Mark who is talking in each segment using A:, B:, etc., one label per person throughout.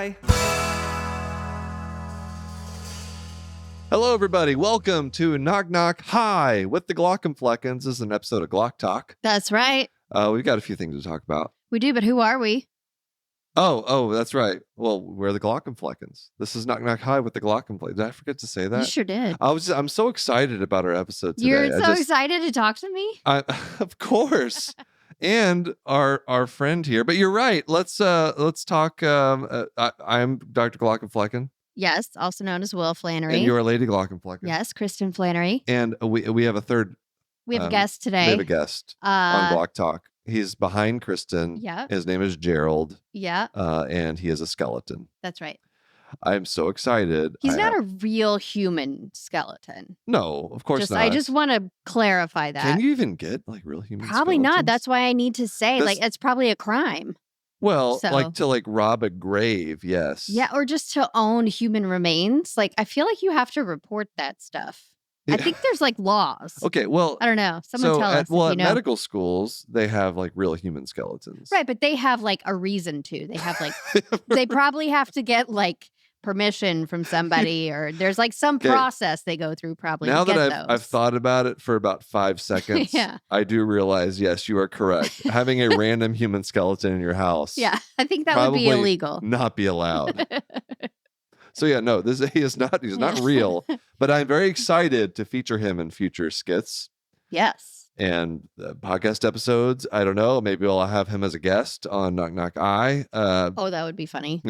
A: Hi.
B: Hello, everybody. Welcome to Knock Knock Hi with the Glauc and Fleckens. This is an episode of Glauc Talk.
C: That's right.
B: We've got a few things to talk about.
C: We do, but who are we?
B: Oh, that's right. Well, we're the Glauc and Fleckens. This is Knock Knock Hi with the Glauc and Fleckens. Did I forget to say that?
C: You sure did.
B: I'm so excited about our episode today.
C: You're so excited to talk to me?
B: Of course. And our friend here. But you're right. Let's talk. I'm Dr. Glauc and Flecken.
C: Yes, also known as Will Flannery.
B: And you're Lady Glauc and Flecken.
C: Yes, Kristen Flannery.
B: And we have a third.
C: We have a guest today.
B: We have a guest on Glauc Talk. He's behind Kristen.
C: Yeah.
B: His name is Gerald.
C: Yeah.
B: And he is a skeleton.
C: That's right.
B: I'm so excited.
C: He's not a real human skeleton.
B: No, of course not.
C: I just want to clarify that.
B: Can you even get like real human
C: Probably
B: skeletons?
C: not. That's why I need to say, it's probably a crime.
B: Well, to rob a grave, yes.
C: Yeah, or just to own human remains. I feel like you have to report that stuff. Yeah. I think there's laws.
B: Okay, well,
C: I don't know. Someone tell us.
B: Well, at medical schools, they have real human skeletons.
C: Right, but they have a reason to. They have they probably have to get permission from somebody, or there's some process they go through probably.
B: Now
C: to get
B: that
C: those.
B: I've thought about it for about 5 seconds,
C: yeah.
B: I do realize, yes, you are correct. Having a random human skeleton in your house,
C: yeah, I think that would be illegal.
B: Not be allowed. So yeah, no, he's not real, but I'm very excited to feature him in future skits.
C: Yes.
B: And podcast episodes. I don't know. Maybe I'll have him as a guest on Knock Knock Eye.
C: That would be funny.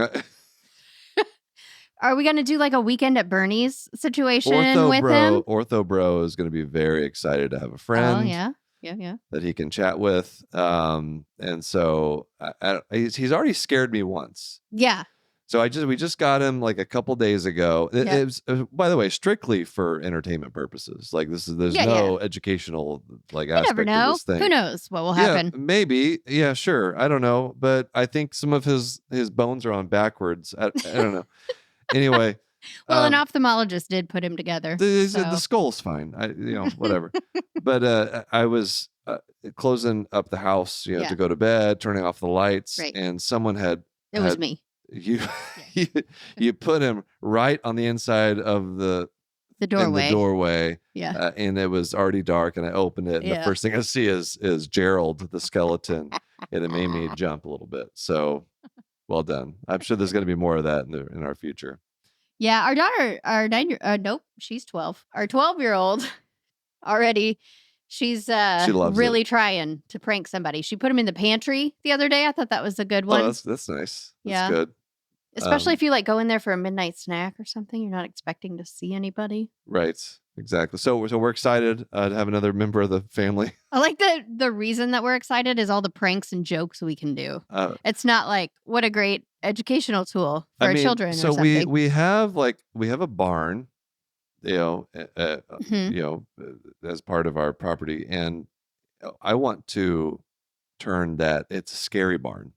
C: Are we going to do a weekend at Bernie's situation with him?
B: Ortho Bro is going to be very excited to have a friend.
C: Oh, yeah. Yeah.
B: That he can chat with. And so he's already scared me once.
C: Yeah.
B: So we just got him a couple days ago. It was, by the way, strictly for entertainment purposes. There's no educational aspect
C: never know.
B: of this thing.
C: Who knows what will happen?
B: Yeah, maybe. Yeah, sure. I don't know, but I think some of his bones are on backwards. I don't know. Anyway.
C: Well, an ophthalmologist did put him together.
B: The skull's fine. Whatever. But I was closing up the house, to go to bed, turning off the lights,
C: right.
B: And someone had.
C: It was me.
B: You put him right on the inside of the doorway.
C: Yeah.
B: And it was already dark, and I opened it, and the first thing I see is Gerald, the skeleton, and it made me jump a little bit. So, well done. I'm sure there's going to be more of that in our future.
C: Yeah, our daughter, nope, she's 12. Our 12-year-old already. She's really trying to prank somebody. She put him in the pantry the other day. I thought that was a good one.
B: Oh, that's nice. That's good.
C: Especially if you go in there for a midnight snack or something, you're not expecting to see anybody.
B: Right. Exactly. So we're excited to have another member of the family.
C: I like the reason that we're excited is all the pranks and jokes we can do. It's not what a great educational tool for our children.
B: So
C: or something.
B: we have a barn. As part of our property, and I want to turn that. It's a scary barn.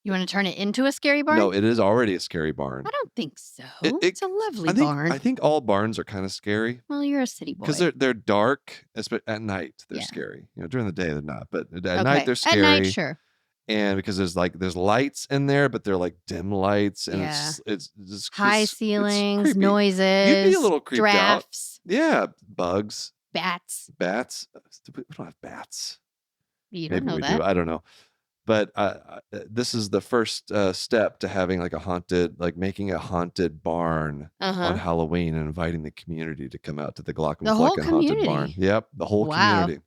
C: You want to turn it into a scary barn?
B: No, it is already a scary barn.
C: I don't think so. It's a lovely barn.
B: I think all barns are kind of scary.
C: Well, you're a city boy.
B: Because they're dark. At night, they're scary. During the day, they're not. But at night, they're scary.
C: At night, sure.
B: And because there's lights in there, but they're dim lights, and it's just
C: high ceilings, noises.
B: You'd be a little creeped
C: drafts.
B: out. Yeah, bugs,
C: bats.
B: We don't have bats.
C: You don't know
B: we
C: that.
B: do. I don't know. But this is the first step to having a haunted, making a haunted barn on Halloween and inviting the community to come out to the Glauc and Flecken haunted barn. Yep, the whole community.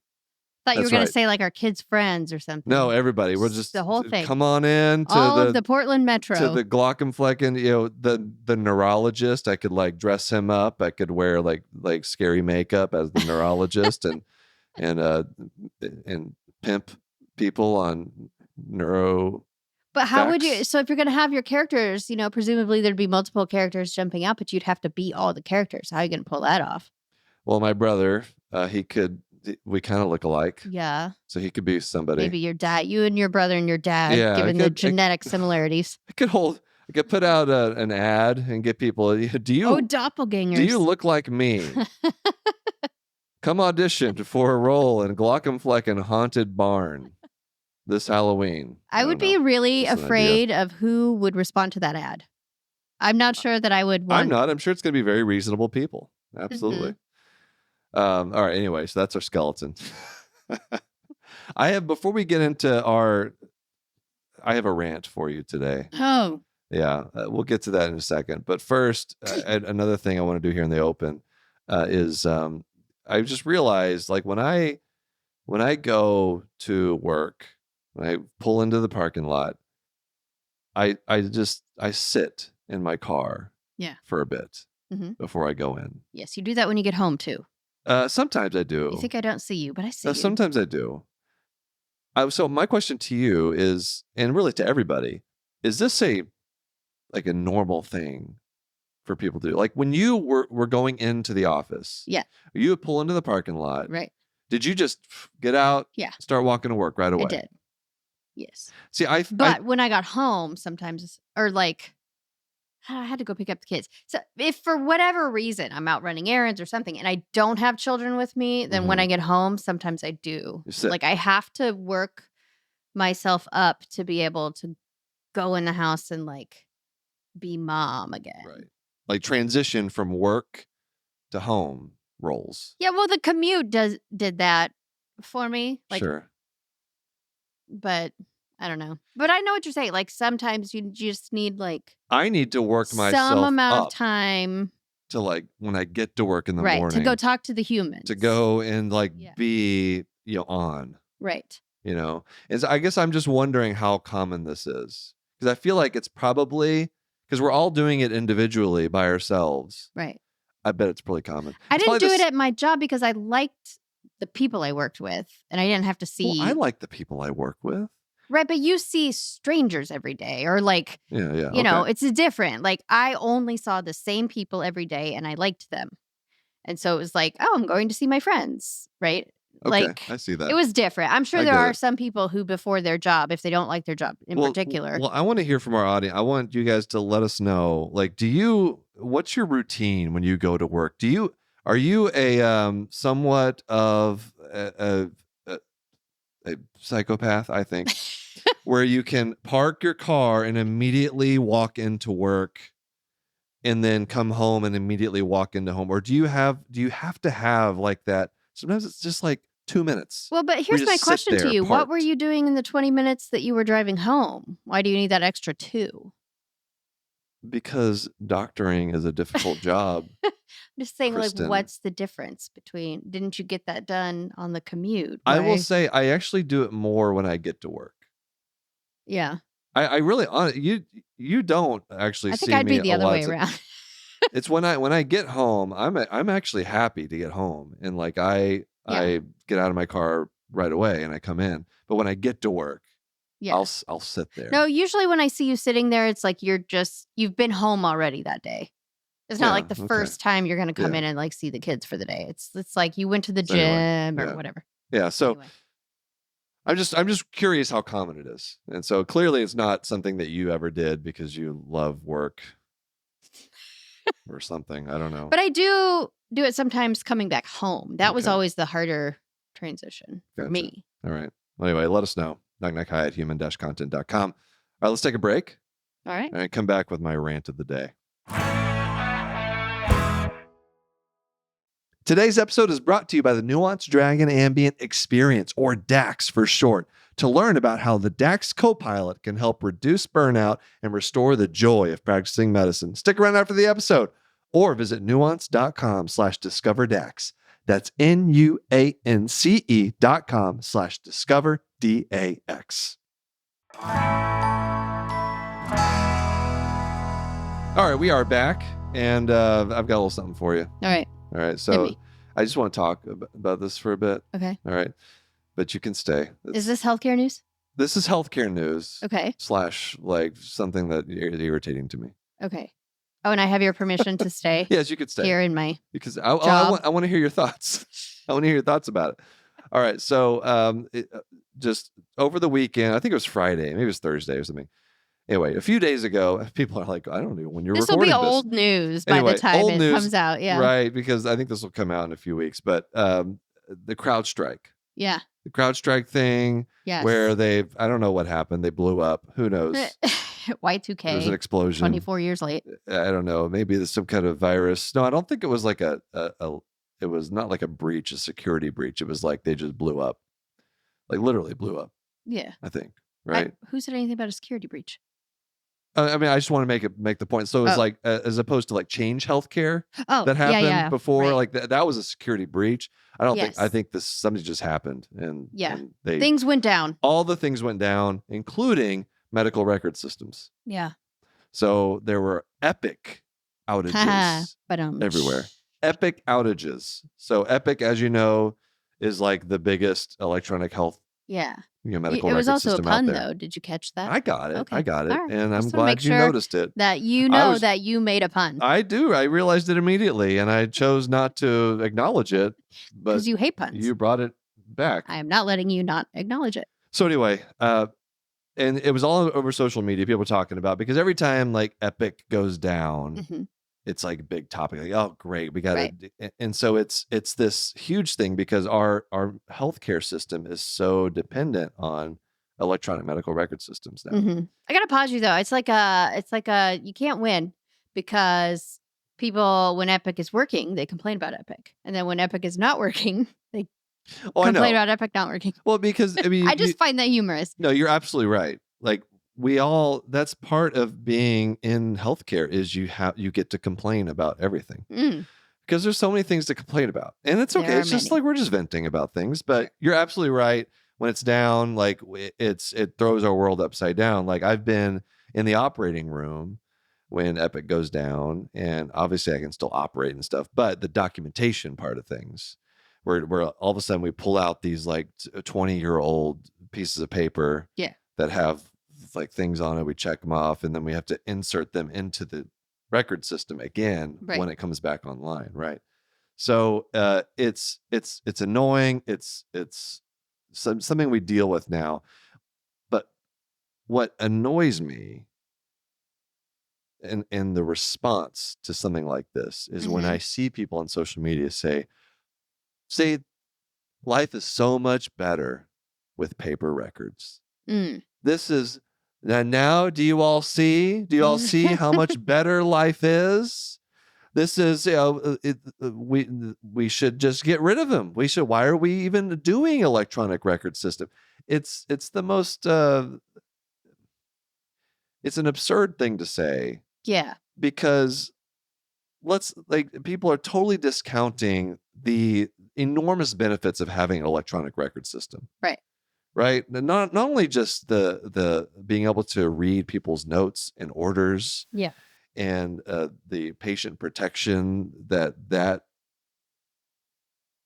C: Thought you were going to say our kids' friends or something.
B: No, everybody. We're just
C: the whole thing.
B: Come on in to
C: all of the Portland Metro
B: to the Glauc and Flecken. The neurologist. I could dress him up. I could wear like scary makeup as the neurologist and pimp people on neuro.
C: But how would you? So if you're going to have your characters, presumably there'd be multiple characters jumping out, but you'd have to beat all the characters. How are you going to pull that off?
B: Well, my brother, he could. We kind of look alike.
C: Yeah.
B: So he could be somebody.
C: Maybe your dad, you and your brother and your dad, given the genetic similarities.
B: I could put out an ad and get people.
C: Doppelgangers.
B: Do you look like me? Come audition for a role in Glauc and Flecken Haunted Barn. this Halloween.
C: I would be really afraid of who would respond to that ad. I'm not sure that I would want.
B: I'm not. I'm sure it's going to be very reasonable people. Absolutely. All right. Anyway, so that's our skeleton. Before we get into I have a rant for you today.
C: Oh.
B: Yeah. We'll get to that in a second. But first, another thing I want to do here in the open is I just realized, like, when I go to work, when I pull into the parking lot, I sit in my car for a bit before I go in.
C: Yes, you do that when you get home too.
B: Sometimes I do.
C: You think I don't see you, but I see you.
B: Sometimes I do. So my question to you is, and really to everybody, is this a normal thing for people to do? Like when you were going into the office, you would pull into the parking lot,
C: right?
B: Did you just get out, start walking to work right away?
C: I did. Yes.
B: See,
C: but when I got home, sometimes, or like, I had to go pick up the kids. So if for whatever reason I'm out running errands or something and I don't have children with me, then when I get home, sometimes I do. Like I have to work myself up to be able to go in the house and like be mom again.
B: Right. Like transition from work to home roles.
C: Yeah, well, the commute did that for me. Like,
B: sure.
C: But I don't know. But I know what you're saying. Like sometimes you just need like
B: I need to work myself
C: some amount
B: up
C: of time
B: to like when I get to work in the morning
C: to go talk to the humans,
B: to go and like be on
C: right.
B: And so I guess I'm just wondering how common this is, because I feel like it's probably because we're all doing it individually by ourselves.
C: Right.
B: I bet it's pretty common.
C: I didn't do it at my job because I liked the people I worked with and I didn't have to see.
B: Well, I like the people I work with.
C: Right, but you see strangers every day or like,
B: you
C: know, it's different. Like I only saw the same people every day and I liked them. And so it was like, oh, I'm going to see my friends, right?
B: Okay,
C: like
B: I see that.
C: It was different. I'm sure there are some people who before their job, if they don't like their job in particular.
B: Well, I want to hear from our audience. I want you guys to let us know, like, what's your routine when you go to work? Are you a somewhat of a psychopath, I think, where you can park your car and immediately walk into work and then come home and immediately walk into home? Or do you have to have like that? Sometimes it's just like 2 minutes.
C: Well, but here's my question to you. Parked. What were you doing in the 20 minutes that you were driving home? Why do you need that extra 2?
B: Because doctoring is a difficult job.
C: I'm just saying,
B: Kristen.
C: Like, what's the difference between, didn't you get that done on the commute?
B: I will say I actually do it more when I get to work.
C: Yeah.
B: I really, you don't actually see me.
C: I think I'd be the other way around.
B: It's when I get home, I'm actually happy to get home. And like, I get out of my car right away and I come in. But when I get to work, I'll sit there.
C: No, usually when I see you sitting there, it's like you've been home already that day. It's not like the first time you're going to come in and like see the kids for the day. It's like you went to the gym or whatever.
B: Yeah. So anyway. I'm just curious how common it is. And so clearly it's not something that you ever did because you love work or something. I don't know.
C: But I do it sometimes coming back home. That was always the harder transition for me.
B: All right. Well, anyway, let us know. knocknockhigh@human-content.com. All right, let's take a break.
C: All right.
B: And come back with my rant of the day. Today's episode is brought to you by the Nuance Dragon Ambient Experience, or DAX for short, to learn about how the DAX Copilot can help reduce burnout and restore the joy of practicing medicine. Stick around after the episode or visit nuance.com/discoverdax. That's nuance.com/discoverdax. All right, we are back, and I've got a little something for you.
C: All right,
B: so I just want to talk about this for a bit.
C: Okay.
B: All right, but you can stay.
C: Is this healthcare news?
B: This is healthcare news.
C: Okay.
B: / like something that is irritating to me.
C: Okay. Oh, and I have your permission to stay?
B: Yes, you could stay.
C: Here in my
B: because I want to hear your thoughts. I want to hear your thoughts about it. All right, so just over the weekend, I think it was Friday, maybe it was Thursday or something. Anyway, a few days ago, people are like, I don't know when you're recording this.
C: This will be old news by the time it comes out. Yeah.
B: Right, because I think this will come out in a few weeks. But the CrowdStrike.
C: Yeah.
B: the CrowdStrike thing, where I don't know what happened. They blew up. Who knows?
C: Y2K.
B: There was an explosion.
C: 24 years late.
B: I don't know. Maybe there's some kind of virus. No, I don't think it was like it was not like a security breach. It was like they just blew up. Like literally blew up.
C: Yeah.
B: I think. Right?
C: Who said anything about a security breach?
B: I mean, I just want to make the point. So it's like, as opposed to like Change Healthcare that happened before,
C: right.
B: like that was a security breach. I think something just happened, and
C: things went down.
B: All the things went down, including medical record systems.
C: Yeah.
B: So there were epic outages everywhere. Epic outages. So Epic, as you know, is like the biggest electronic health.
C: Yeah.
B: Medical
C: it was
B: record
C: also
B: system
C: a pun,
B: out there.
C: Though. Did you catch that?
B: I got it.
C: Okay.
B: I got it.
C: Right.
B: And I'm glad you noticed it.
C: That that you made a pun.
B: I do. I realized it immediately, and I chose not to acknowledge it.
C: Because you hate puns.
B: You brought it back.
C: I am not letting you not acknowledge it.
B: So anyway, and it was all over social media, people talking about, because every time like Epic goes down, it's like a big topic. Like, oh, great, we got it. And so it's this huge thing because our healthcare system is so dependent on electronic medical record systems now.
C: I gotta pause you though. It's like you can't win, because people, when Epic is working, they complain about Epic, and then when Epic is not working, they complain about Epic not working.
B: Well, because I mean,
C: I just find that humorous.
B: No, you're absolutely right. Like that's part of being in healthcare is you get to complain about everything. Because there's so many things to complain about, and it's okay. It's just like we're just venting about things. But you're absolutely right. When it's down, like it throws our world upside down. Like I've been in the operating room when Epic goes down, and obviously I can still operate and stuff, but the documentation part of things, where all of a sudden we pull out these like 20-year-old pieces of paper that have like things on it, we check them off, and then we have to insert them into the record system again when it comes back online, right? So it's annoying. It's something we deal with now. But what annoys me in the response to something like this is when I see people on social media say life is so much better with paper records. This is now. Do you all see how much better life is? This is, we should just get rid of them. Why are we even doing electronic record system? It's the most, it's an absurd thing to say.
C: Yeah.
B: Because people are totally discounting the enormous benefits of having an electronic record system.
C: Right.
B: Right. Not only just the being able to read people's notes and orders.
C: Yeah.
B: And the patient protection that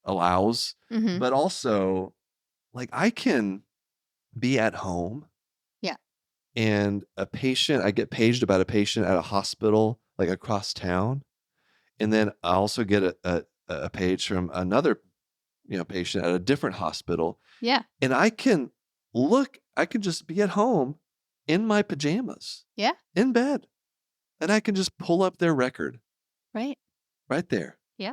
B: allows, but also like I can be at home, and I get paged about a patient at a hospital like across town, and then I also get a page from another patient at a different hospital, and I can just be at home in my pajamas, in bed. And I can just pull up their record.
C: Right
B: there.
C: Yeah.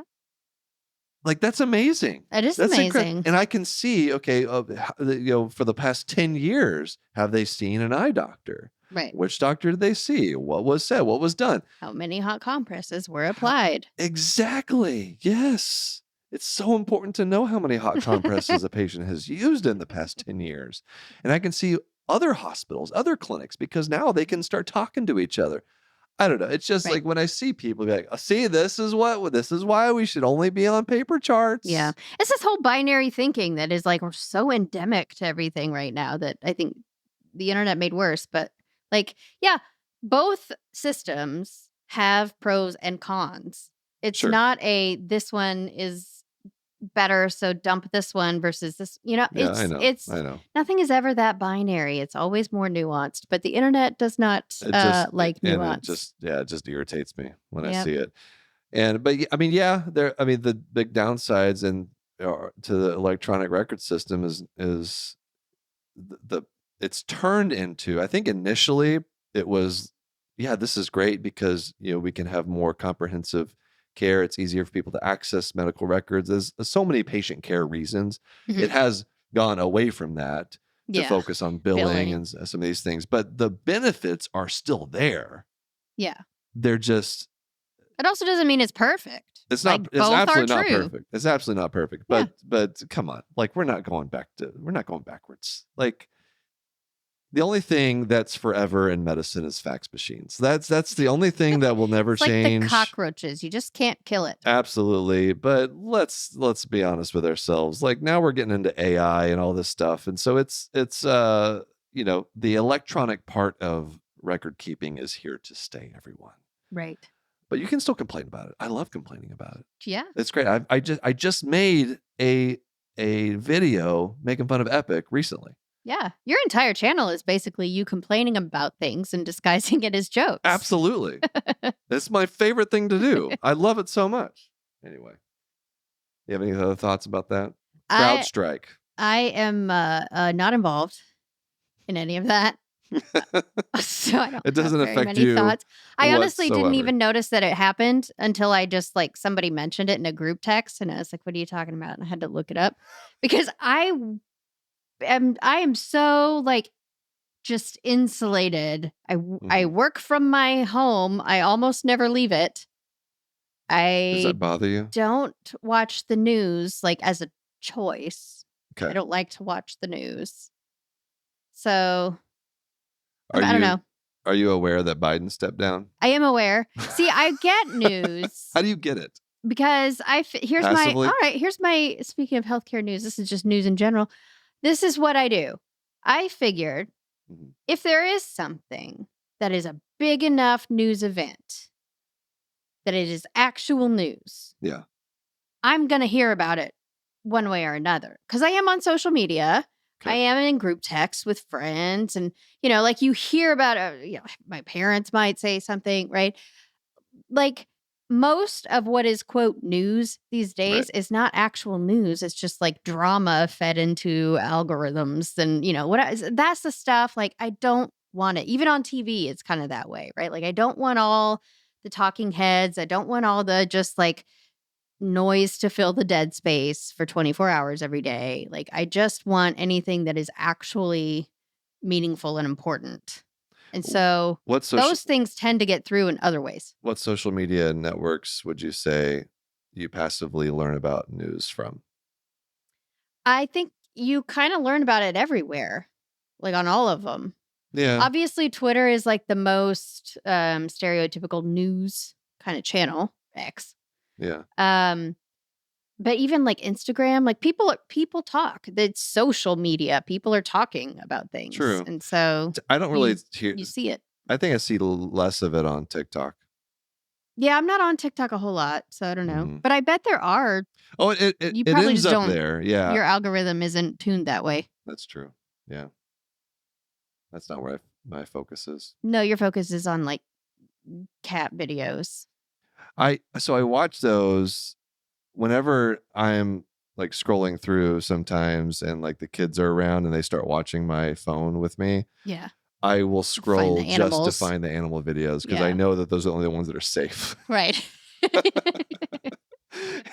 B: Like, that's amazing.
C: That's amazing.
B: And I can see, okay, for the past 10 years, have they seen an eye doctor?
C: Right.
B: Which doctor did they see? What was said? What was done?
C: How many hot compresses were applied?
B: Exactly. Yes. It's so important to know how many hot compresses a patient has used in the past 10 years. And I can see other hospitals, other clinics, because now they can start talking to each other. I don't know. It's just like when I see people be like, see, this is why we should only be on paper charts.
C: Yeah. It's this whole binary thinking that is like, we're so endemic to everything right now that I think the internet made worse. But like, both systems have pros and cons. It's not this one is better, so dump this one versus this, I know. Nothing is ever that binary. It's always more nuanced, but the internet does not like nuance.
B: It just irritates me when I see it. But I mean, the big downsides to the electronic record system is it's turned into, I think initially it was, this is great because we can have more comprehensive care. It's easier for people to access medical records. There's so many patient care reasons. It has gone away from that to focus on billing and some of these things. But the benefits are still there.
C: Yeah.
B: They're just...
C: It also doesn't mean it's perfect.
B: It's not. Like, it's absolutely not perfect. It's absolutely not perfect. But come on, like we're not going backwards. Like the only thing that's forever in medicine is fax machines. That's the only thing that will never change.
C: Like the cockroaches, you just can't kill it.
B: Absolutely, but let's be honest with ourselves. Like now we're getting into AI and all this stuff, and so it's you know, the electronic part of record keeping is here to stay. Everyone,
C: right?
B: But you can still complain about it. I love complaining about it.
C: Yeah.
B: It's great. I just made a video making fun of Epic recently.
C: Yeah. Your entire channel is basically you complaining about things and disguising it as jokes.
B: Absolutely. It's my favorite thing to do. I love it so much. Anyway. You have any other thoughts about that? CrowdStrike.
C: I am not involved in any of that. So I don't.
B: It doesn't
C: have very
B: affect
C: many
B: you.
C: Thoughts. I honestly
B: whatsoever.
C: didn't even notice that it happened until I just like somebody mentioned it in a group text, and I was like, "What are you talking about?" And I had to look it up because I am so like just insulated. I work from my home. I almost never leave it.
B: Does that bother you?
C: Don't watch the news like as a choice.
B: Okay.
C: I don't like to watch the news. So I don't know.
B: Are you aware that Biden stepped down?
C: I am aware. See, I get news.
B: How do you get it?
C: Because here's my, speaking of healthcare news, this is just news in general. This is what I do. I figured if there is something that is a big enough news event, that it is actual news.
B: Yeah.
C: I'm going to hear about it one way or another. Because I am on social media. Okay. I am in group texts with friends. And, you know, like you hear about, you know, my parents might say something, right? Like most of what is, quote, news these days is not actual news. It's just like drama fed into algorithms. And, you know, that's the stuff like I don't want it. Even on TV, it's kind of that way, right? Like I don't want all the talking heads. I don't want all the just like noise to fill the dead space for 24 hours every day. Like I just want anything that is actually meaningful and important. And so those things tend to get through in other ways.
B: What social media networks would you say you passively learn about news from?
C: I think you kind of learn about it everywhere, like on all of them.
B: Yeah.
C: Obviously, Twitter is like the most stereotypical news kind of channel, X.
B: Yeah.
C: But even like Instagram, like people talk. It's social media. People are talking about things.
B: True.
C: And so
B: I don't really hear.
C: You see it.
B: I think I see less of it on TikTok.
C: Yeah, I'm not on TikTok a whole lot, so I don't know. But I bet there are.
B: Oh, you probably ends just up there. Yeah.
C: Your algorithm isn't tuned that way.
B: That's true. Yeah. That's not where my focus is.
C: No, your focus is on like cat videos.
B: So I watch those whenever I'm like scrolling through sometimes and like the kids are around and they start watching my phone with me.
C: Yeah.
B: I will scroll just to find the animal videos because I know that those are the only ones that are safe.
C: Right.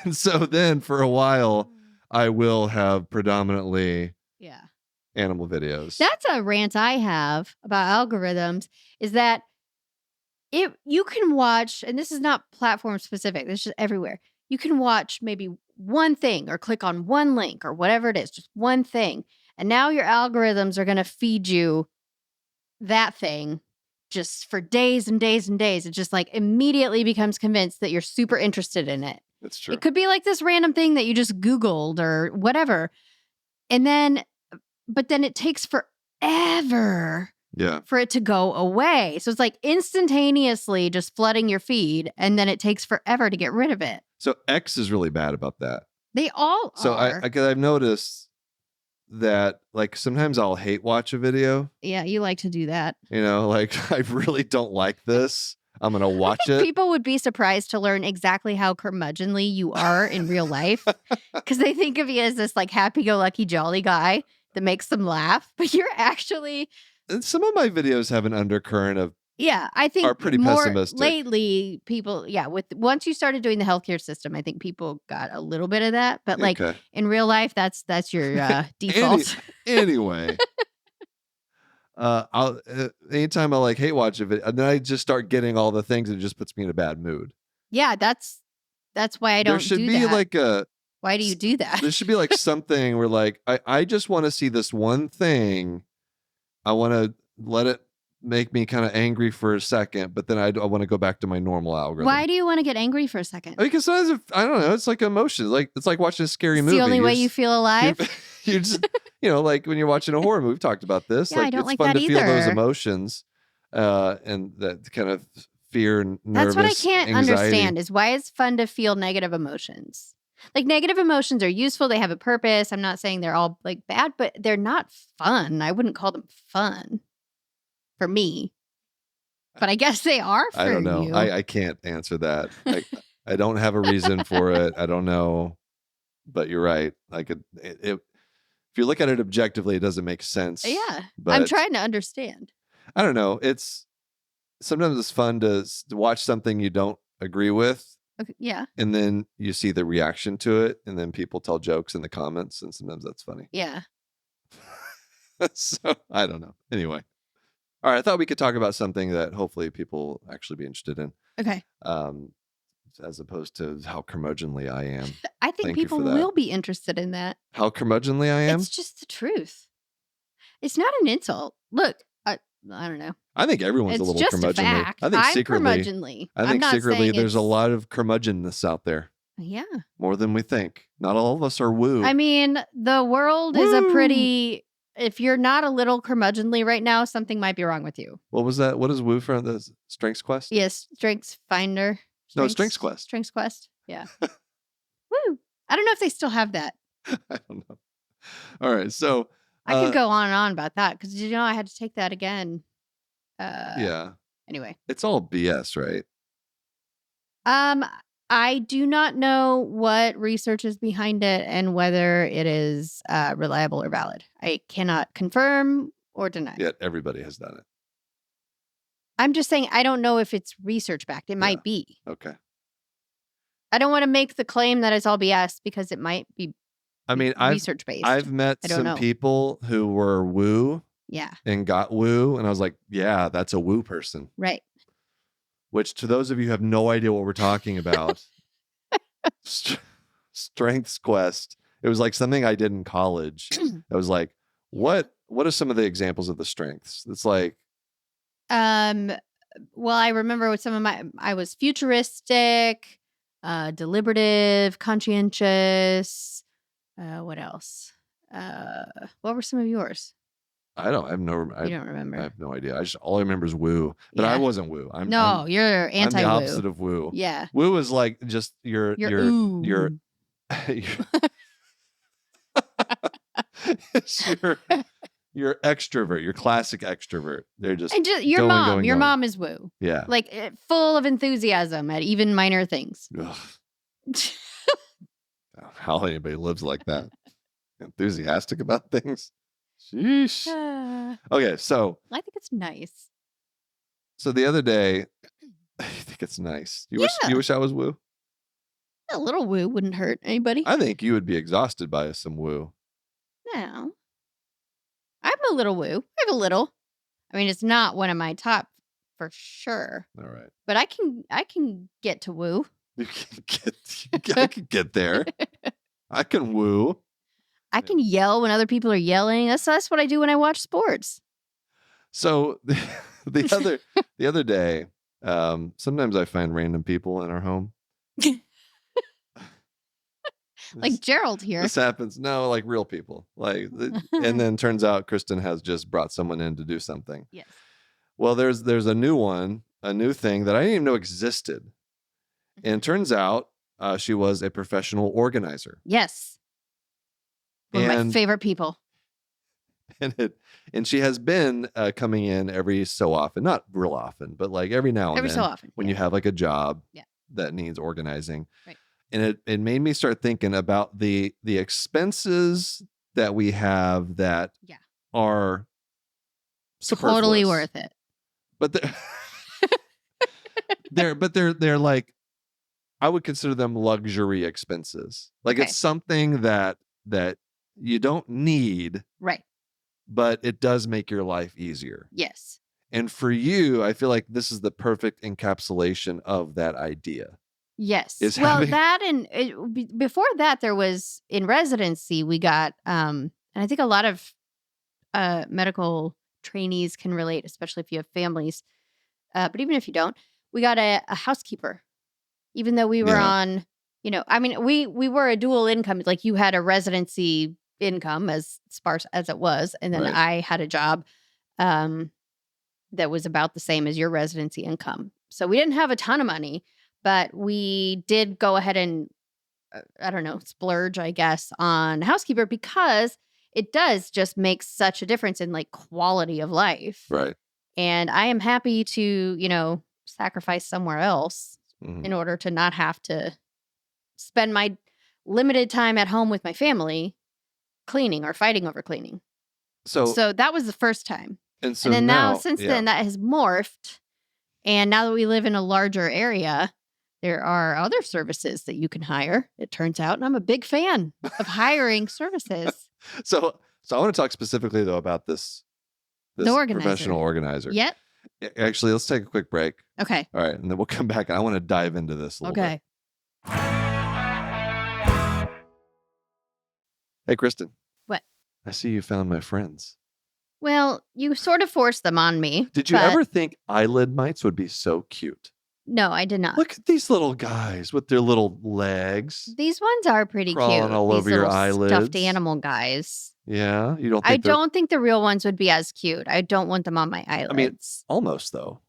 B: And so then for a while I will have predominantly animal videos.
C: That's a rant I have about algorithms is that you can watch, and this is not platform specific, this is just everywhere. You can watch maybe one thing or click on one link or whatever it is, just one thing. And now your algorithms are going to feed you that thing just for days and days and days. It just like immediately becomes convinced that you're super interested in it.
B: That's true.
C: It could be like this random thing that you just Googled or whatever. But then it takes forever for it to go away. So it's like instantaneously just flooding your feed, and then it takes forever to get rid of it.
B: So X is really bad about that.
C: They all
B: are. So I've noticed that like sometimes I'll hate watch a video.
C: Yeah, you like to do that.
B: You know, like I really don't like this. I'm going to watch it.
C: People would be surprised to learn exactly how curmudgeonly you are in real life because they think of you as this like happy-go-lucky jolly guy that makes them laugh, but you're actually...
B: And some of my videos have an undercurrent of
C: Yeah, I
B: are
C: think
B: pretty
C: more
B: pessimistic.
C: lately people, once you started doing the healthcare system, I think people got a little bit of that. But like
B: Okay.
C: in real life, that's your default.
B: Anyway, I'll anytime I like hate watch a video, and then I just start getting all the things, and it just puts me in a bad mood.
C: Yeah, that's why I
B: There
C: don't
B: should
C: do
B: be
C: that.
B: like a
C: Why do you do that?
B: there should be like something where like I just want to see this one thing. I want to let it make me kind of angry for a second, but then I want to go back to my normal algorithm.
C: Why do you want to get angry for a second?
B: Because sometimes I don't know, it's like emotions. Like it's like watching a scary movie.
C: The only way you feel alive.
B: You just like when you're watching a horror movie. We've talked about this.
C: Yeah,
B: like
C: I don't
B: it's
C: like
B: fun
C: that
B: to feel those
C: either.
B: emotions, and that kind of fear and
C: That's what I can't
B: anxiety.
C: understand is why it's fun to feel negative emotions. Like negative emotions are useful. They have a purpose. I'm not saying they're all like bad, but they're not fun. I wouldn't call them fun for me. But I guess they are for you.
B: I don't know. I can't answer that. I don't have a reason for it. I don't know. But you're right. Like if you look at it objectively, it doesn't make sense.
C: Yeah.
B: But
C: I'm trying to understand.
B: I don't know. Sometimes it's fun to watch something you don't agree with.
C: Okay, yeah.
B: And then you see the reaction to it, and then people tell jokes in the comments, and sometimes that's funny.
C: Yeah.
B: So I don't know. Anyway. All right, I thought we could talk about something that hopefully people will actually be interested in.
C: Okay.
B: As opposed to how curmudgeonly I am.
C: I think people will be interested in that.
B: How curmudgeonly I am?
C: It's just the truth. It's not an insult. Look, I don't know.
B: I think everyone's a little
C: just
B: curmudgeonly.
C: A fact.
B: I think
C: I'm
B: secretly,
C: curmudgeonly.
B: I think secretly there's a lot of curmudgeonness out there.
C: Yeah.
B: More than we think. Not all of us are woo.
C: I mean, the world is a pretty... If you're not a little curmudgeonly right now, something might be wrong with you.
B: What was that? What is woo from? The Strengths Quest?
C: Yes, Strengths Finder.
B: No, Strengths Quest.
C: Strengths Quest. Yeah. Woo. I don't know if they still have that.
B: I don't know. All right, so
C: I could go on and on about that because I had to take that again.
B: Yeah.
C: Anyway,
B: it's all BS, right?
C: I do not know what research is behind it and whether it is reliable or valid. I cannot confirm or deny.
B: Yet everybody has done it.
C: I'm just saying I don't know if it's research backed. It might be.
B: Okay.
C: I don't want to make the claim that it's all BS because it might be.
B: I mean,
C: research based.
B: I've met some people who were woo.
C: Yeah.
B: And got woo, and I was like, yeah, that's a woo person.
C: Right.
B: Which, to those of you who have no idea what we're talking about, Strengths Quest. It was like something I did in college. I was like, what are some of the examples of the strengths? It's like,
C: well, I remember with some of I was futuristic, deliberative, conscientious. What else? What were some of yours?
B: I don't. I have no.
C: You don't remember?
B: I have no idea. All I remember is woo, but I wasn't woo.
C: You're anti-woo.
B: I'm the opposite of woo.
C: Yeah.
B: Woo is like just your your extrovert, your classic extrovert. They're just
C: your mom. Your mom is woo.
B: Yeah.
C: Like full of enthusiasm at even minor things.
B: How anybody lives like that? Enthusiastic about things. Sheesh. Okay, so
C: I think it's nice.
B: So the other day, I think it's nice. You wish I was woo?
C: A little woo wouldn't hurt anybody.
B: I think you would be exhausted by some woo.
C: No. I'm a little woo. I have a little. I mean, it's not one of my top for sure.
B: All right.
C: But I can get to woo.
B: You I can get there. I can woo.
C: I can yell when other people are yelling. That's what I do when I watch sports.
B: So the other day, sometimes I find random people in our home.
C: Like Gerald here.
B: This happens. No, like real people. And then turns out Kristen has just brought someone in to do something.
C: Yes.
B: Well, there's a new thing that I didn't even know existed. And it turns out she was a professional organizer.
C: Yes. One of my favorite people.
B: And she has been coming in every so often, not real often, but like every now and then.
C: Every so often.
B: When you have like a job that needs organizing.
C: Right.
B: And it made me start thinking about the expenses that we have that are superfluous.
C: Totally worth it.
B: But they're like, I would consider them luxury expenses. Like it's something that you don't need.
C: Right.
B: But it does make your life easier.
C: Yes.
B: And for you, I feel like this is the perfect encapsulation of that idea.
C: Yes. That and before that, there was in residency, we got, and I think a lot of medical trainees can relate, especially if you have families. But even if you don't, we got a housekeeper, even though we were on, we were a dual income. Like you had a residency income as sparse as it was. And then I had a job that was about the same as your residency income. So we didn't have a ton of money, but we did go ahead and, splurge, I guess, on housekeeper because it does just make such a difference in like quality of life.
B: Right.
C: And I am happy to, sacrifice somewhere else in order to not have to spend my limited time at home with my family cleaning or fighting over cleaning. So that was the first time. And then now since then, that has morphed. And now that we live in a larger area, there are other services that you can hire, it turns out. And I'm a big fan of hiring services.
B: So I want to talk specifically, though, about this professional organizer.
C: Yep.
B: Actually, let's take a quick break.
C: Okay.
B: All right. And then we'll come back. And I want to dive into this a little bit. Hey, Kristen.
C: What?
B: I see you found my friends.
C: Well, you sort of forced them on me.
B: Did you ever think eyelid mites would be so cute?
C: No, I did not.
B: Look at these little guys with their little legs.
C: These ones are pretty
B: crawling
C: cute.
B: all over your eyelids.
C: Stuffed animal guys.
B: Yeah, you don't think
C: I don't think the real ones would be as cute. I don't want them on my eyelids.
B: I mean, almost though.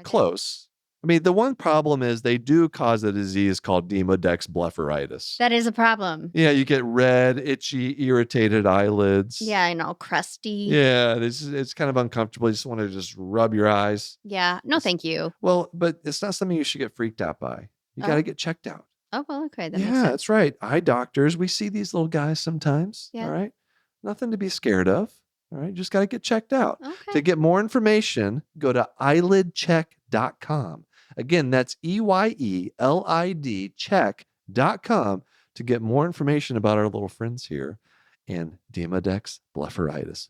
B: Close. I mean, the one problem is they do cause a disease called Demodex blepharitis.
C: That is a problem.
B: Yeah, you get red, itchy, irritated eyelids.
C: Yeah, and all crusty.
B: Yeah, it's kind of uncomfortable. You just want to just rub your eyes.
C: Yeah, no, thank you.
B: Well, but it's not something you should get freaked out by. You got to get checked out.
C: Oh, well, okay. That
B: makes sense. That's right. Eye doctors, we see these little guys sometimes. Yeah. All right. Nothing to be scared of. All right. Just got to get checked out.
C: Okay.
B: To get more information, go to eyelidcheck.com. Again, that's EYELID check.com to get more information about our little friends here and Demodex blepharitis.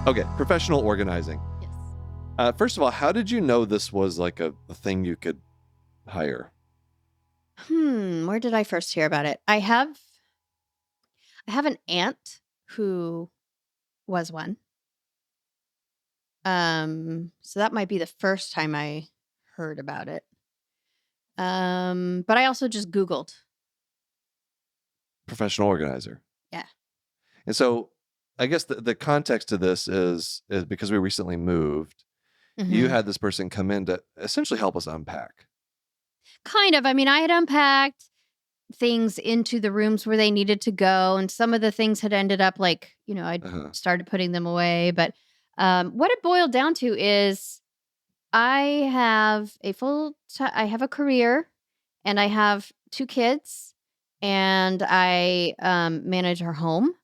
B: Okay, professional organizing. Yes. First of all, how did you know this was like a thing you could hire?
C: Where did I first hear about it? I have an aunt who was one. So that might be the first time I heard about it. But I also just Googled
B: professional organizer.
C: Yeah.
B: And so I guess the context to this is because we recently moved. You had this person come in to essentially help us unpack.
C: Kind of. I mean, I had unpacked things into the rooms where they needed to go. And some of the things had ended up like, I'd started putting them away. But what it boiled down to is I have I have a career and I have 2 kids and I manage our home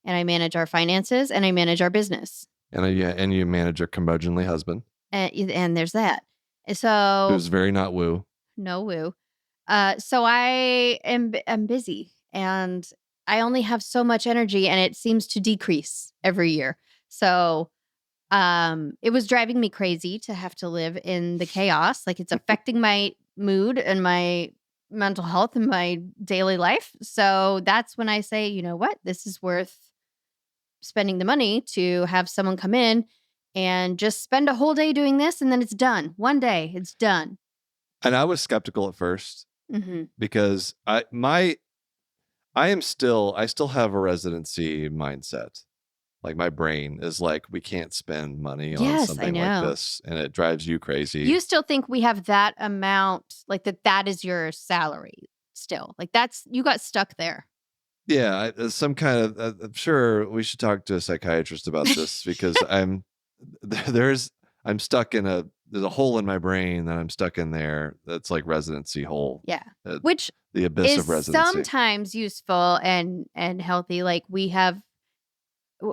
C: and I manage our finances and I manage our business.
B: And you manage your curmudgeonly husband.
C: And there's that. So
B: who's very not woo.
C: No woo. So I am busy and I only have so much energy and it seems to decrease every year. So it was driving me crazy to have to live in the chaos. Like it's affecting my mood and my mental health and my daily life. So that's when I say, you know what, this is worth spending the money to have someone come in and just spend a whole day doing this. And then it's done. One day it's done.
B: And I was skeptical at first because I still have a residency mindset. Like my brain is like, we can't spend money on something like this. And it drives you crazy.
C: You still think we have that amount, like that is your salary still. Like you got stuck there.
B: Yeah. Some kind of, I'm sure we should talk to a psychiatrist about this because I'm stuck there's a hole in my brain that I'm stuck in there. That's like residency hole.
C: Yeah. Which
B: the abyss of residency.
C: Sometimes useful and healthy. Like we have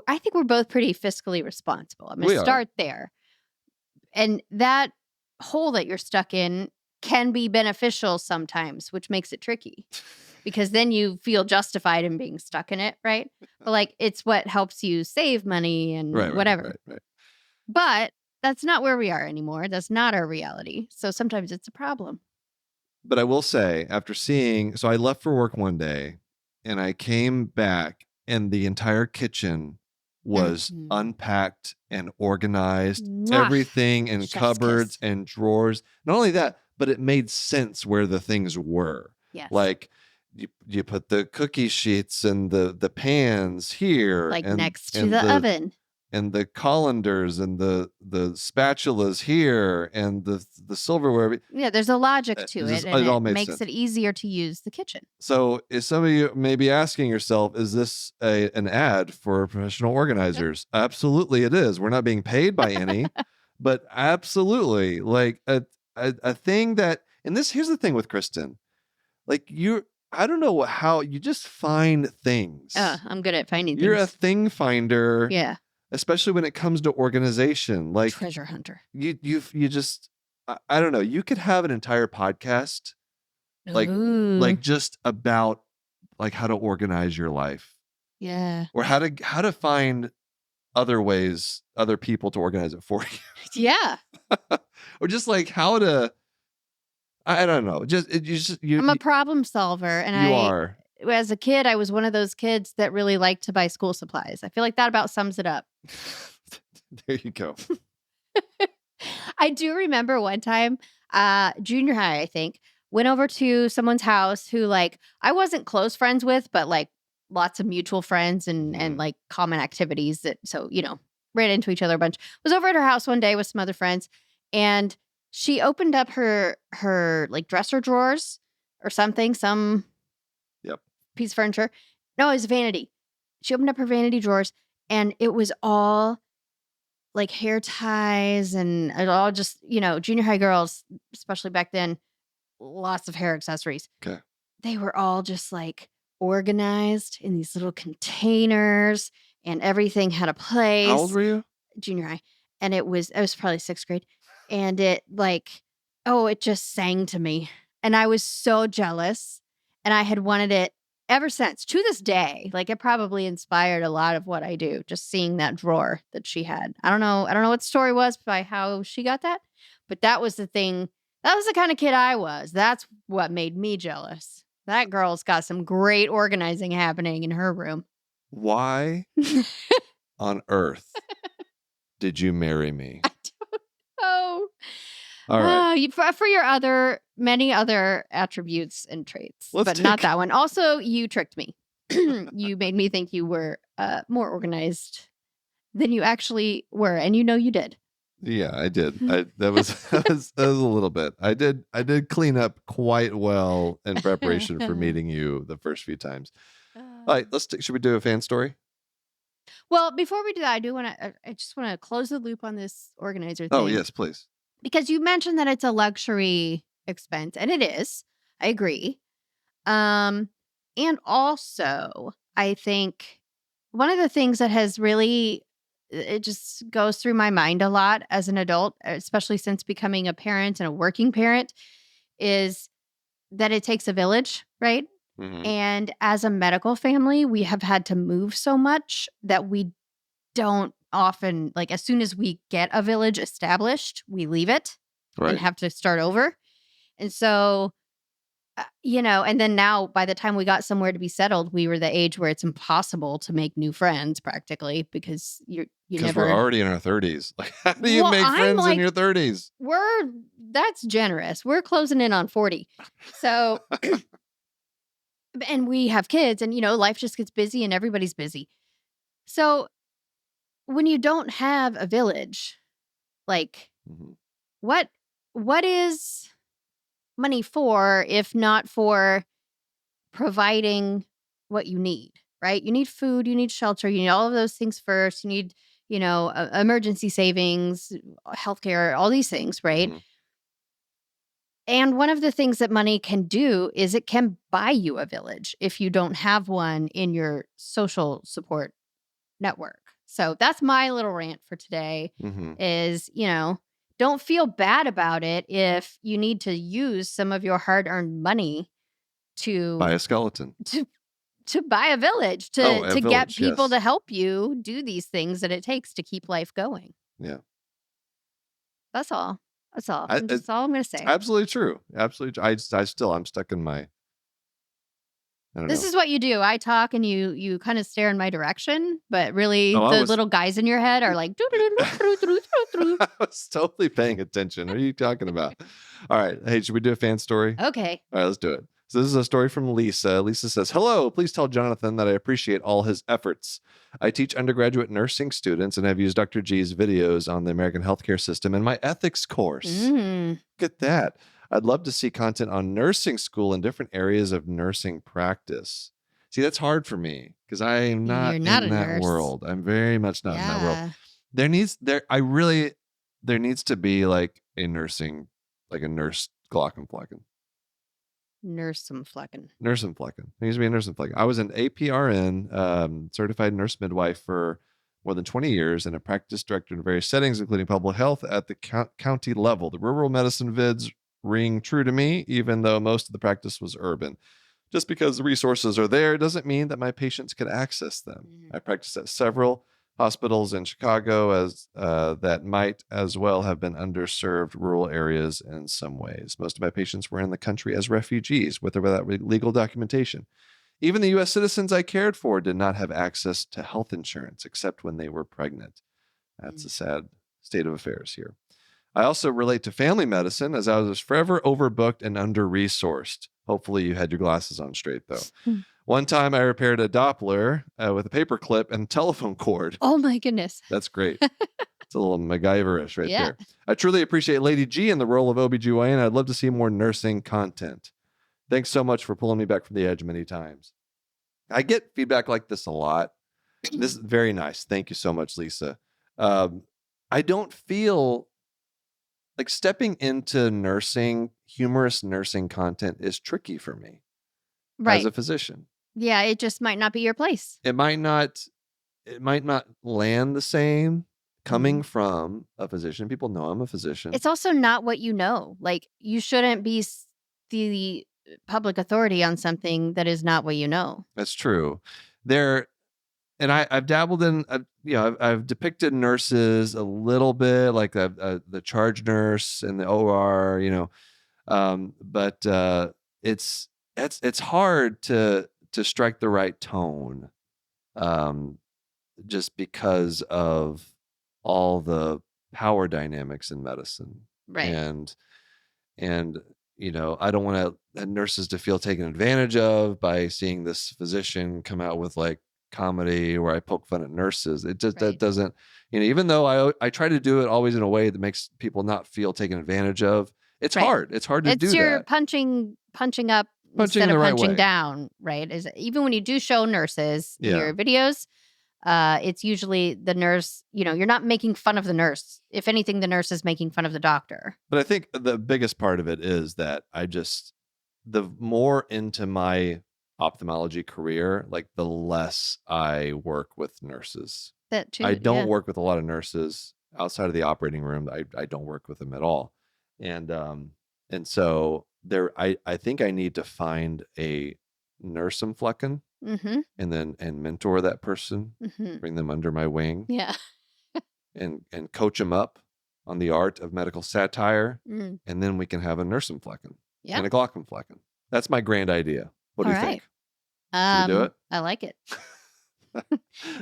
C: I think we're both pretty fiscally responsible. I'm going
B: We
C: to
B: are.
C: start there. And that hole that you're stuck in can be beneficial sometimes, which makes it tricky because then you feel justified in being stuck in it, right? But like it's what helps you save money and whatever.
B: Right.
C: But that's not where we are anymore. That's not our reality. So sometimes it's a problem.
B: But I will say, after seeing, so I left for work one day and I came back and the entire kitchen was unpacked and organized, everything in cupboards and drawers. Not only that, but it made sense where the things were.
C: Yes.
B: Like you put the cookie sheets and the pans here.
C: Like next to the oven.
B: And the colanders and the spatulas here and the silverware.
C: Yeah, there's a logic to it. And
B: it all
C: makes
B: sense.
C: it easier to use the kitchen.
B: So if some of you may be asking yourself, is this an ad for professional organizers? Absolutely it is. We're not being paid by any, but absolutely like a thing that, and here's the thing with Kristen, like I don't know how you just find things.
C: I'm good at finding things.
B: You're a thing finder.
C: Yeah.
B: Especially when it comes to organization, like
C: treasure hunter.
B: You just, I don't know. You could have an entire podcast, like just about like how to organize your life.
C: Yeah.
B: Or how to find other ways, other people to organize it for you.
C: Yeah.
B: Or just like how to, I don't know.
C: I'm a problem solver, and
B: you are.
C: As a kid, I was one of those kids that really liked to buy school supplies. I feel like that about sums it up.
B: There you go.
C: I do remember one time, junior high, I think, went over to someone's house who like I wasn't close friends with, but like lots of mutual friends and like common activities that, so, ran into each other a bunch. Was over at her house one day with some other friends, and she opened up her like dresser drawers or something, some piece of furniture. No, it was vanity. She opened up her vanity drawers and it was all like hair ties and it all just, junior high girls, especially back then, lots of hair accessories.
B: Okay.
C: They were all just like organized in these little containers and everything had a place.
B: How old were you?
C: Junior high. And I was probably 6th grade. And it it just sang to me. And I was so jealous. And I had wanted it ever since, to this day. Like it probably inspired a lot of what I do, just seeing that drawer that she had. I don't know what the story was by how she got that, but that was the thing. That was the kind of kid I was. That's what made me jealous. That girl's got some great organizing happening in her room.
B: Why on earth did you marry me?
C: I don't know.
B: All right.
C: For your many other attributes and traits, not that one. Also, you tricked me. You made me think you were more organized than you actually were, and you did.
B: Yeah, I did. That was a little bit. I did clean up quite well in preparation for meeting you the first few times. All right, should we do a fan story?
C: Well, before we do that, I just want to close the loop on this organizer thing.
B: Oh, yes, please.
C: Because you mentioned that it's a luxury expense, and it is. I agree. And also, I think one of the things that has really, it just goes through my mind a lot as an adult, especially since becoming a parent and a working parent, is that it takes a village, right?
B: Mm-hmm.
C: And as a medical family, we have had to move so much that we don't often, like as soon as we get a village established, we leave it and have to start over. And so, and then now by the time we got somewhere to be settled, we were the age where it's impossible to make new friends practically because you never.
B: We're already in our 30s. Like, how do you make friends in your 30s?
C: That's generous. We're closing in on 40. So, and we have kids and, life just gets busy and everybody's busy. So when you don't have a village, like what is money for if not for providing what you need, right? You need food, you need shelter, you need all of those things first. You need, emergency savings, healthcare, all these things, right?
B: Mm-hmm.
C: And one of the things that money can do is it can buy you a village if you don't have one in your social support network. So that's my little rant for today is, don't feel bad about it if you need to use some of your hard-earned money to
B: buy a skeleton,
C: to buy a village, to get people to help you do these things that it takes to keep life going.
B: Yeah.
C: That's all. That's all. That's all I'm going to say.
B: Absolutely true. Absolutely. I'm stuck in my,
C: This is what you do. I talk and you kind of stare in my direction, but really little guys in your head are like,
B: I was totally paying attention. What are you talking about? All right. Hey, should we do a fan story?
C: Okay.
B: All right, let's do it. So this is a story from Lisa. Lisa says, "Hello, please tell Jonathan that I appreciate all his efforts. I teach undergraduate nursing students and have used Dr. G's videos on the American healthcare system in my ethics course." Look at that. I'd love to see content on nursing school and different areas of nursing practice. See, that's hard for me because I am not in that world. I'm very much not in that world. There needs to be like a nurse Glauc and Flecken.
C: Nursumflecken.
B: There needs to be a Nursumflecken. I was an APRN, certified nurse midwife for more than 20 years and a practice director in various settings, including public health at the county level. The rural medicine vids ring true to me, even though most of the practice was urban. Just because the resources are there doesn't mean that my patients can access them. I practiced at several hospitals in Chicago as that might as well have been underserved rural areas in some ways. Most of my patients were in the country as refugees, with or without legal documentation. Even the U.S. citizens I cared for did not have access to health insurance, except when they were pregnant. That's a sad state of affairs here. I also relate to family medicine, as I was forever overbooked and under-resourced. Hopefully you had your glasses on straight, though. One time I repaired a Doppler with a paper clip and telephone cord.
C: Oh, my goodness.
B: That's great. It's a little MacGyver-ish right there. I truly appreciate Lady G in the role of OBGYN. I'd love to see more nursing content. Thanks so much for pulling me back from the edge many times. I get feedback like this a lot. This is very nice. Thank you so much, Lisa. I don't feel like stepping into nursing, humorous nursing content is tricky for me as a physician.
C: Yeah, it just might not be your place.
B: It might not land the same coming from a physician. People know I'm a physician.
C: It's also not what you know. Like, you shouldn't be the public authority on something that is not what you know.
B: That's true. And I've dabbled in, I've depicted nurses a little bit, like the charge nurse and the OR, but it's hard to strike the right tone, just because of all the power dynamics in medicine,
C: right?
B: And I don't want nurses to feel taken advantage of by seeing this physician come out with like comedy where I poke fun at nurses. It just that doesn't, even though I try to do it always in a way that makes people not feel taken advantage of. It's hard. It's hard to do that.
C: It's your punching up instead of punching down, right? Even when you do show nurses in your videos, it's usually the nurse, you're not making fun of the nurse. If anything, the nurse is making fun of the doctor.
B: But I think the biggest part of it is that the more into my ophthalmology career, like the less I work with nurses.
C: That too.
B: I don't work with a lot of nurses outside of the operating room. I don't work with them at all. And so I think I need to find a Nursumflecken and mentor that person, bring them under my wing, and coach them up on the art of medical satire, and then we can have a Nursumflecken and a Glaucumflecken. That's my grand idea. What do you think? Should we do it?
C: I like it.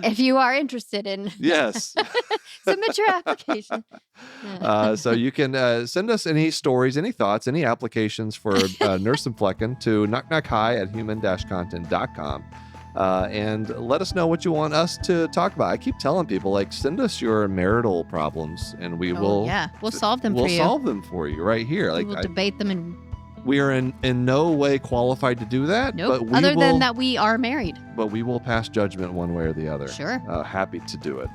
C: If you are interested in,
B: yes,
C: submit your application.
B: So you can send us any stories, any thoughts, any applications for Nursumflecken to knockknockhi@human-content.com. And let us know what you want us to talk about. I keep telling people, like, send us your marital problems and we will.
C: Yeah, we'll solve them for you.
B: We'll solve them for you right here. Like,
C: we'll debate them and.
B: We are in no way qualified to do that.
C: Nope. But Other than that, we are married.
B: But we will pass judgment one way or the other.
C: Sure.
B: Happy to do it.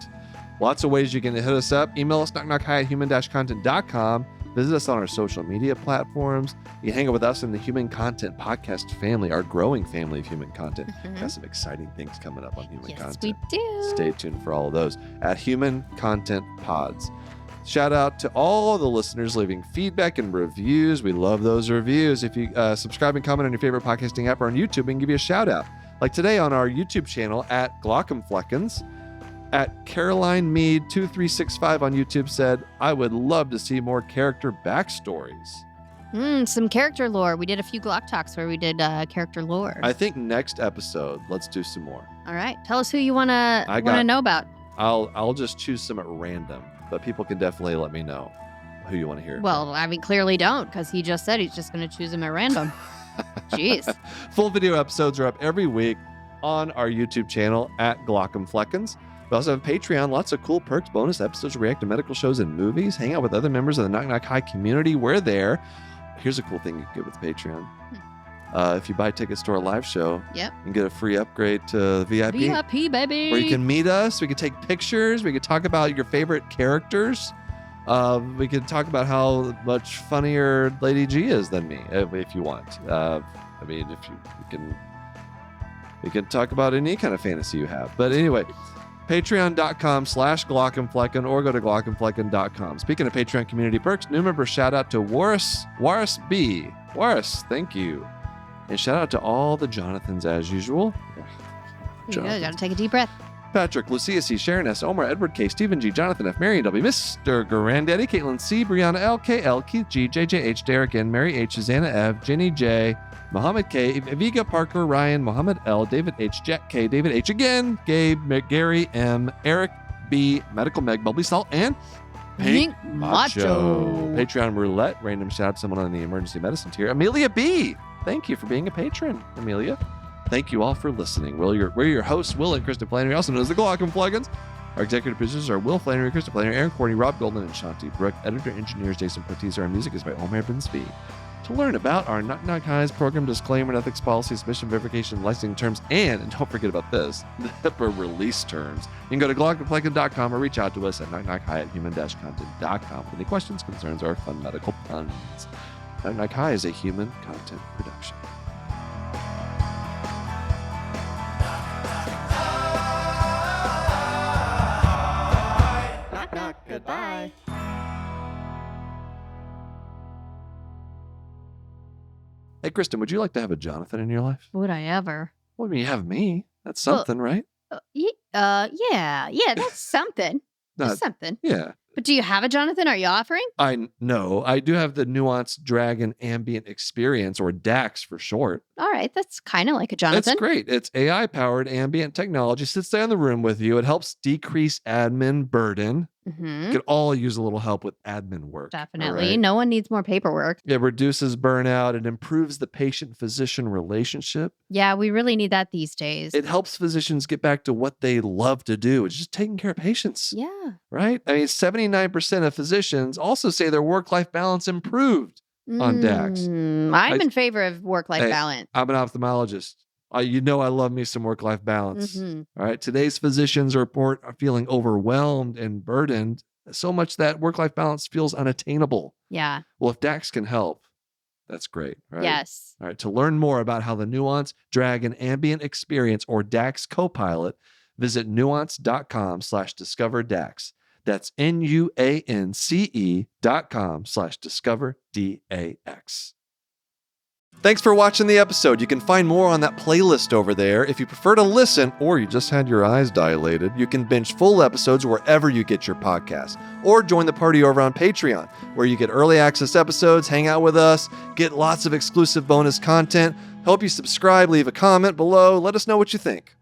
B: Lots of ways you can hit us up. Email us knockknockhi@human-content.com. Visit us on our social media platforms. You hang out with us in the Human Content Podcast family, our growing family of human content. Got some exciting things coming up on human content.
C: Yes, we do.
B: Stay tuned for all of those at Human Content Pods. Shout out to all the listeners leaving feedback and reviews. We love those reviews. If you subscribe and comment on your favorite podcasting app or on YouTube, we can give you a shout out. Like today on our YouTube channel at Glauc, at Caroline Mead 2365 on YouTube said, I would love to see more character backstories.
C: Some character lore. We did a few Glauc talks where we did character lore.
B: I think next episode, let's do some more.
C: All right. Tell us who you want to know about.
B: I'll just choose some at random, but people can definitely let me know who you want to hear.
C: Well, I mean, clearly don't, because he just said he's just going to choose them at random. Jeez.
B: Full video episodes are up every week on our YouTube channel at Glauc. We also have Patreon, lots of cool perks, bonus episodes, react to medical shows and movies, hang out with other members of the Knock Knock High community. We're there. Here's a cool thing you can get with Patreon. If you buy tickets to our live show, you can get a free upgrade to VIP.
C: VIP, baby.
B: Where you can meet us. We can take pictures. We can talk about your favorite characters. We can talk about how much funnier Lady G is than me, if you want. I mean, we can talk about any kind of fantasy you have. But anyway, patreon.com/Glauc or go to glaucandflecken.com. Speaking of Patreon community perks, new member shout out to Waris B. Waris, thank you. And shout out to all the Jonathans as usual.
C: You gotta take a deep breath.
B: Patrick, Lucia C, Sharon S, Omar, Edward K, Stephen G, Jonathan F, Marion W, Mr. Granddaddy, Caitlin C, Brianna L, KL, Keith G, JJH, Derek N, Mary H, Susanna F, Jenny J, Muhammad K, Aviga Parker, Ryan, Muhammad L, David H, Jack K, David H again, Gabe, Gary M, Eric B, Medical Meg, Bubbly Salt, and Pink Macho. Patreon Roulette, random shout out to someone on the emergency medicine tier. Amelia B, thank you for being a patron, Amelia. Thank you all for listening. We're your hosts, Will and Krista Flannery, also known as the Glauc and Fleggins. Our executive producers are Will Flannery, Krista Flannery, Aaron Courtney, Rob Golden, and Shanti Brook. Editor, engineers, Jason Portiz. Our music is by Omer Binsby. To learn about our Knock Knock Highs program, disclaimer, and ethics policy, submission verification, licensing terms, and don't forget about this, the HIPAA release terms, you can go to glaucandflecken.com or reach out to us at knockknockhigh@human-content.com with any questions, concerns, or fun medical puns. Knock Knock High is a human content production.
C: Goodbye.
B: Hey, Kristen, would you like to have a Jonathan in your life?
C: Would I ever?
B: Well, I mean, you have me. That's something, right?
C: Yeah, that's something. That's something.
B: Yeah.
C: But do you have a Jonathan? Are you offering?
B: No, I do have the Nuanced Dragon Ambient Experience, or DAX for short.
C: All right, that's kind of like a Jonathan.
B: That's great. It's AI-powered ambient technology. Sits there in the room with you. It helps decrease admin burden. We could all use a little help with admin work.
C: Definitely. Right? No one needs more paperwork.
B: It reduces burnout. It improves the patient-physician relationship.
C: Yeah, we really need that these days.
B: It helps physicians get back to what they love to do, which is just taking care of patients.
C: Yeah.
B: Right? I mean, 79% of physicians also say their work-life balance improved on DAX.
C: I'm in favor of work-life balance.
B: I'm an ophthalmologist. I love me some work-life balance. All right. Today's physicians report are feeling overwhelmed and burdened so much that work-life balance feels unattainable.
C: Yeah.
B: Well, if DAX can help, that's great. Right?
C: Yes.
B: All right. To learn more about how the Nuanced Dragon Ambient Experience, or DAX Copilot, visit nuance.com/discover DAX. That's nuance.com/discover DAX. Thanks for watching the episode. You can find more on that playlist over there. If you prefer to listen, or you just had your eyes dilated, you can binge full episodes wherever you get your podcasts, or join the party over on Patreon, where you get early access episodes, hang out with us, get lots of exclusive bonus content. Hope you subscribe, leave a comment below. Let us know what you think.